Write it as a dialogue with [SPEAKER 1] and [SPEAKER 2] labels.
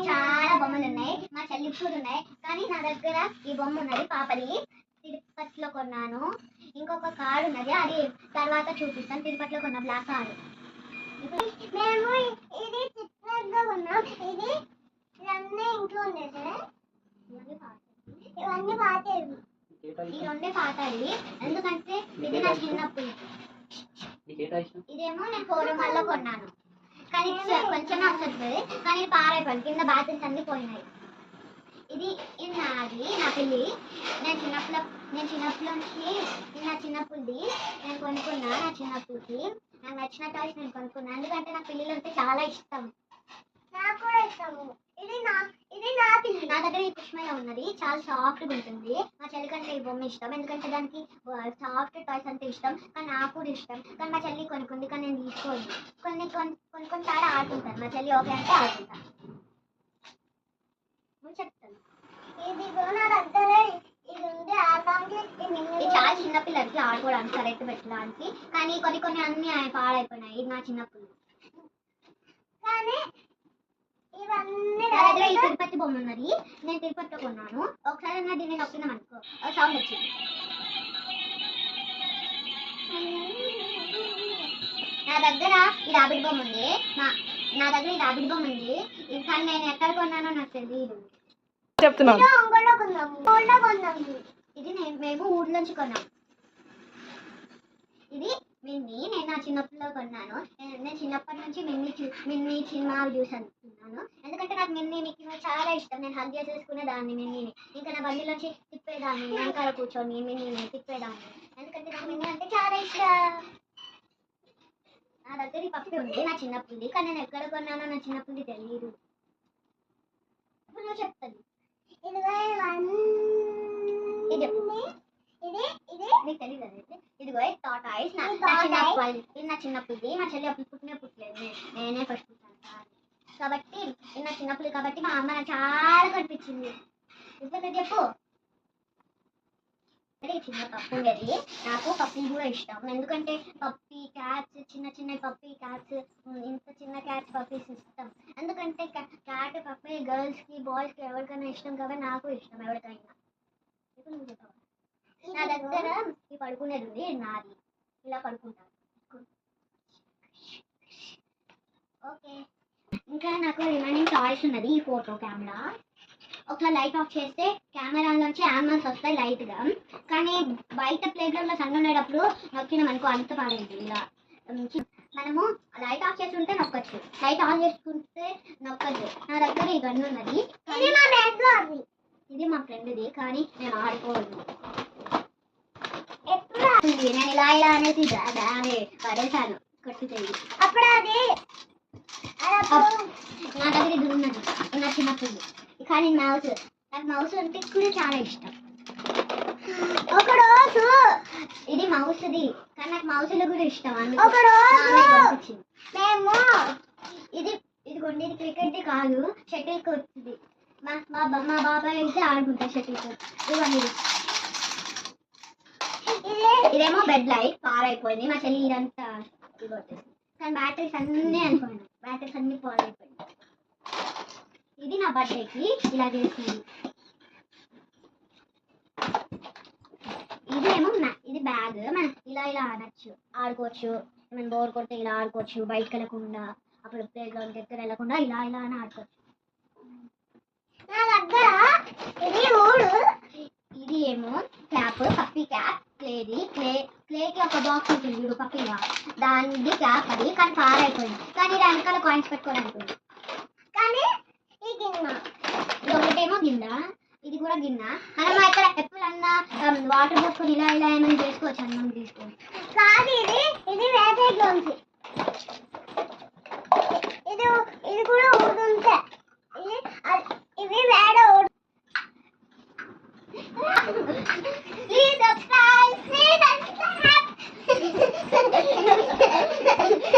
[SPEAKER 1] చాలా బొమ్మలు ఉన్నాయి, మా చెల్లి కూడా ఉన్నాయి. కానీ నా దగ్గర ఈ బొమ్మ ఉన్నది పాపది, తిరుపతిలో కొన్నాను. ఇంకొక కార్డు ఉన్నది, అది తర్వాత చూపిస్తాను. తిరుపతిలో కొన్న బ్లాక్ కార్డు. మేము ఇది చిత్రంగా కొన్నాం. ఇది ఇవన్నీ ఇంట్లో ఉండేది, ఇవన్నీ పాతవి. ఈ రెండే పాతవి, ఎందుకంటే ఇది నా చిన్నప్పుడు. ఇదేమో నేను కోరమల్లో కొన్నాను, కానీ కొంచెమే వస్తుంది. కానీ పారైపోయింది, కింద బ్యాటరీస్ అన్ని పోయినాయి. ఇది నాది, నా పిల్లి. నేను చిన్నప్పటి నుంచి ఇది నా చిన్నప్పుడుది. నేను కొనుక్కున్నా నా చిన్నప్పుడుకి. నాకు నచ్చిన టాయ్స్ నేను కొనుక్కున్నాను, ఎందుకంటే నా పిల్లలు అంటే చాలా ఇష్టం. నాకు కూడా ఇష్టము. ఇది నా పిల్లి. నా దగ్గర ఈ కుష్మయ్య ఉన్నది, చాలా సాఫ్ట్గా ఉంటుంది. మా చెల్లి కంటే ఈ బొమ్మ ఇష్టం, ఎందుకంటే దానికి సాఫ్ట్ టాయ్స్ అంటే ఇష్టం. కానీ నాకు కూడా ఇష్టం, కానీ మా చెల్లి కొనుక్కుంది, కానీ నేను తీసుకోదు. కొన్నిసార్లు ఆడుకుంటాను, మా చెల్లి ఓకే అంటే ఆడుకుంటాను. చెప్తాను, ఇది నా దగ్గర ఇది ఉంది. ఇది చాలా చిన్నపిల్లలకి ఆడుకోవడానికి, కరెక్ట్ పెట్టడానికి. కానీ కొన్ని అన్ని పాడైపోయినాయి. ఇది నా చిన్నప్పుడు. కానీ ఇవన్నీ ఈ తిరుపతి బొమ్మ ఉన్నది, నేను తిరుపతిలో కొన్నాను. ఒకసారి దీన్ని నొక్కినాం అనుకో, సౌండ్ వచ్చింది. నా దగ్గర ఈ రాబిట్ బొమ్మ ఉంది, కానీ నేను ఎక్కడ కొన్నానో నాకు తెలియదు. ఇది మేము ఊర్లోంచి కొన్నాం. ఇది మిన్నీ, నేను నా చిన్నప్పుడు కొన్నాను. నేను చిన్నప్పటి నుంచి మిన్నీ సినిమా చూసి అనుకున్నాను, ఎందుకంటే నాకు మిన్నీ మిక్కీ చాలా ఇష్టం. నేను హగ్ చేసేసుకునేదాన్ని మిన్నీని, ఇంకా నా బండిలోంచి తిప్పేదాన్ని, వెనకాల కూర్చొని మిన్నీని తిప్పేదాన్ని, ఎందుకంటే నాకు మిన్నీ అంటే చాలా ఇష్టం. నా దగ్గర ఈ పప్పి ఉంది, నా చిన్నప్పుడు. కానీ నేను ఎక్కడ కొన్నానో నా చిన్నప్పుడు తెలియదు. ఇప్పుడు నువ్వు చెప్తాను. ఇదిగో టాటాయిస్, ఇది నా చిన్నప్పుడు. మా చెల్లి అప్పుడు పుట్టలేదు, నేనే ఫస్ట్ పుట్టాను కాబట్టి. ఇది నా చిన్నప్పుడు కాబట్టి మా అమ్మ నాకు చాలా కనిపించింది. ఇప్పుడు చెప్పు. చిన్న పప్పు ఉండేది, నాకు పప్పి కూడా ఇష్టం. ఎందుకంటే పప్పి క్యాట్స్, చిన్న పప్పి క్యాట్స్, ఇంత చిన్న క్యాట్స్ పప్పీస్ ఇష్టం. ఎందుకంటే క్యాట్ పప్పి గర్ల్స్కి బాయ్స్కి ఎవరికైనా ఇష్టం కాబట్టి నాకు ఇష్టం, ఎవరికైనా. ఇప్పుడు నువ్వు చెప్పావు. నా దగ్గర ఈ పడుకునేది ఉంది, నాది. ఇలా పడుకుంటాను. ఓకే, ఇంకా నాకు రిమైనింగ్ టాయ్స్ ఉన్నది. ఈ ఫోటో కెమెరా, ఒకసారి లైట్ ఆఫ్ చేస్తే కెమెరాలోంచి యానిమల్స్ వస్తాయి లైట్గా. కానీ బయట ప్లేగ్రౌండ్లో సన్ ఉండేటప్పుడు నొక్కినాం అనుకో, అంత పాడైంది. ఇలా మనము లైట్ ఆఫ్ చేసి ఉంటే నొక్కొచ్చు, లైట్ ఆన్ చేసుకుంటే నొక్కద్దు. నా దగ్గర ఈ గన్ను ఉన్నది, ఇది మా ఫ్రెండ్ది, కానీ నేను ఆడుకోవద్దు. నేను ఇలా అనేసి పడేసాను, కొట్టుతుంది. అప్పుడు అది నా దగ్గర ఇది ఉన్నది, నా చిన్నప్పుడు. కానీ నాకు మౌస్ అంటే కూడా చాలా ఇష్టం. ఒకరోజు ఇది మౌస్ది, కానీ నాకు మౌస్లో కూడా ఇష్టం. ఒకరోజు మేము ఇదిగోండి, ఇది క్రికెట్ది కాదు, షటిల్ కోర్ట్ది. మా బాబాయ్ అయితే ఆడుకుంటా షటిల్ కోర్ట్. ఇవ్వండి, ఇదేమో బెడ్ లైట్ పారైపోయింది. మా చెల్లి ఇదంతా ఇవ్వట్లేదు, కానీ బ్యాటరీస్ అన్నీ పాడైపోయింది. ఇది నా బర్త్డేకి ఇలా చేసింది. ఇది బ్యాగ్, మనం ఇలా అనొచ్చు, ఆడుకోవచ్చు. మనం బోర్ కొడితే ఇలా ఆడుకోవచ్చు, బయటకు వెళ్ళకుండా, అప్పుడు ప్లే గ్రౌండ్ దగ్గర వెళ్ళకుండా ఇలా అని ఆడుకోవచ్చు. నా దగ్గర ఇది ఏమో క్యాప్, పప్పి క్యాప్. క్లేకి ఒక బాక్స్ ఉంటుంది చూడు పప్పిగా, దాని క్యాప్ అది, కానీ పారైపోయింది. కానీ దాని వెనకాల కాయిన్స్ పెట్టుకోవడానికి ఉంది. కానీ ఈ గిన్నె, ఇది ఒకటేమో గిన్నె, ఇది కూడా గిన్నె. మనం ఇక్కడ ఎప్పుడన్నా వాటర్ పోసుకొని ఇలా ఏమైనా చేసుకోవచ్చు, అన్నం తీసుకొని. కానీ ఇది